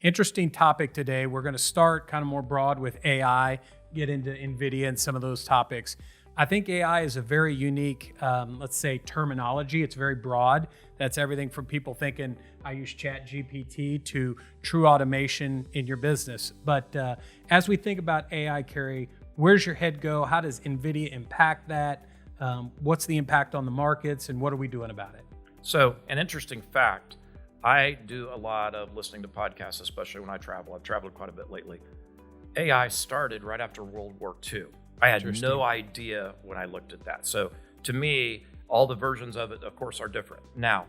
Interesting topic today. We're going to start kind of more broad with AI, get into Nvidia and some of those topics. I think AI is a very unique, let's say, terminology. It's very broad. That's everything from people thinking I use Chat GPT to true automation in your business. But as we think about AI, Kerry, where's your head go? How does Nvidia impact that? What's the impact on the markets, and what are we doing about it? So, an interesting fact, I do a lot of listening to podcasts, especially when I travel. I've traveled quite a bit lately. AI started right after World War II. I had no idea when I looked at that. So to me, all the versions of it, of course, are different. Now,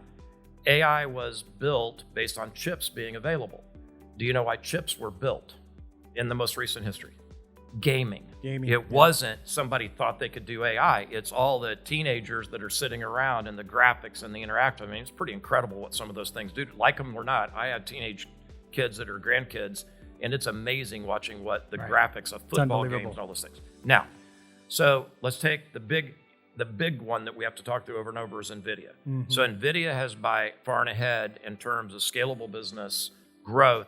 AI was built based on chips being available. Do you know why chips were built in the most recent history? Gaming. It wasn't somebody thought they could do AI. It's all the teenagers that are sitting around and the graphics and the interactive. I mean, it's pretty incredible what some of those things do. Like them or not, I have teenage kids that are grandkids, and it's amazing watching what the graphics of football games and all those things. Now, so let's take the big one that we have to talk through over and over is Nvidia. Mm-hmm. So Nvidia has by far and ahead in terms of scalable business growth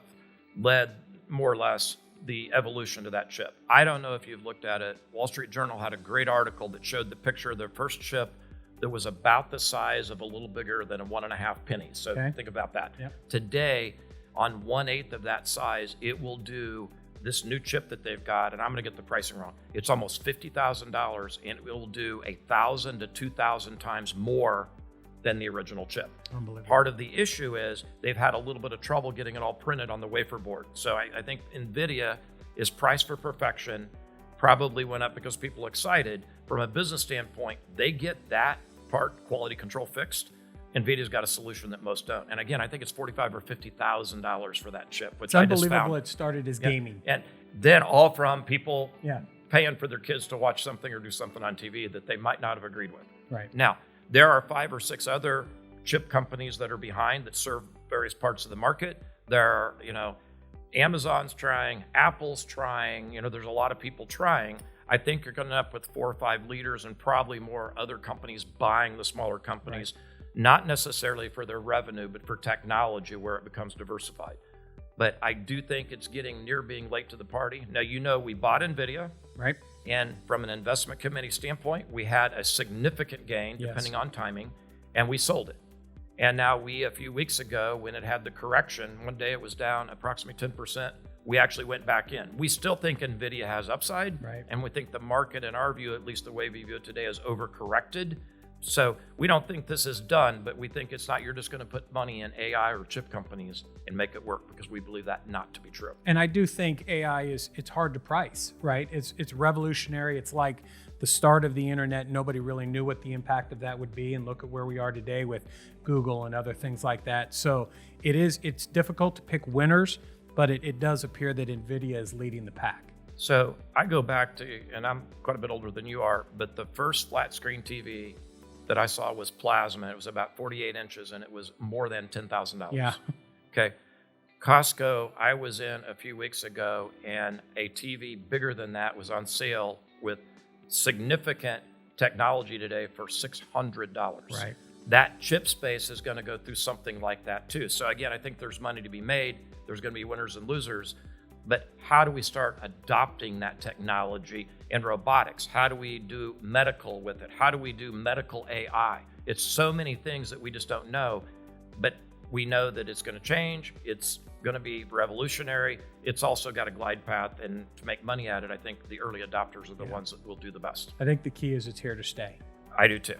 led more or less the evolution to that chip. I don't know if you've looked at it. Wall Street Journal had a great article that showed the picture of their first chip that was about the size of a little bigger than a 1.5 pennies. So think about that. Yep. Today, on 1/8 of that size, it will do this new chip that they've got, and I'm going to get the pricing wrong. It's almost $50,000, and it will do 1,000 to 2,000 times more than the original chip. Unbelievable. Part of the issue is they've had a little bit of trouble getting it all printed on the wafer board. So I think Nvidia is priced for perfection, probably went up because people are excited. From a business standpoint, they get that part, quality control, fixed. Nvidia's got a solution that most don't. And again, I think it's $45,000 or $50,000 for that chip, which it's unbelievable. It started as gaming. And then all from people paying for their kids to watch something or do something on TV that they might not have agreed with. Right. Now, there are 5 or 6 other chip companies that are behind that serve various parts of the market. There are, Amazon's trying, Apple's trying, there's a lot of people trying. I think you're going to end up with 4 or 5 leaders and probably more other companies buying the smaller companies. Right. Not necessarily for their revenue, but for technology where it becomes diversified. But I do think it's getting near being late to the party. Now, we bought Nvidia. Right. And from an investment committee standpoint, we had a significant gain, depending on timing, and we sold it. And now a few weeks ago, when it had the correction, one day it was down approximately 10%, we actually went back in. We still think Nvidia has upside, and we think the market, in our view, at least the way we view it today, is overcorrected. So we don't think this is done, but we think it's not you're just going to put money in AI or chip companies and make it work, because we believe that not to be true. And I do think AI it's hard to price, right? It's revolutionary. It's like the start of the internet. Nobody really knew what the impact of that would be, and look at where we are today with Google and other things like that. So it's difficult to pick winners, but it does appear that Nvidia is leading the pack. So I go back to, and I'm quite a bit older than you are, but the first flat screen TV that I saw was plasma. It was about 48 inches, and it was more than $10,000. Yeah. Okay. Costco, I was in a few weeks ago, and a TV bigger than that was on sale with significant technology today for $600. Right. That chip space is going to go through something like that too. So again, I think there's money to be made. There's going to be winners and losers. But how do we start adopting that technology in robotics? How do we do medical with it? How do we do medical AI? It's so many things that we just don't know, but we know that it's going to change. It's going to be revolutionary. It's also got a glide path, and to make money at it, I think the early adopters are the ones that will do the best. I think the key is it's here to stay. I do too.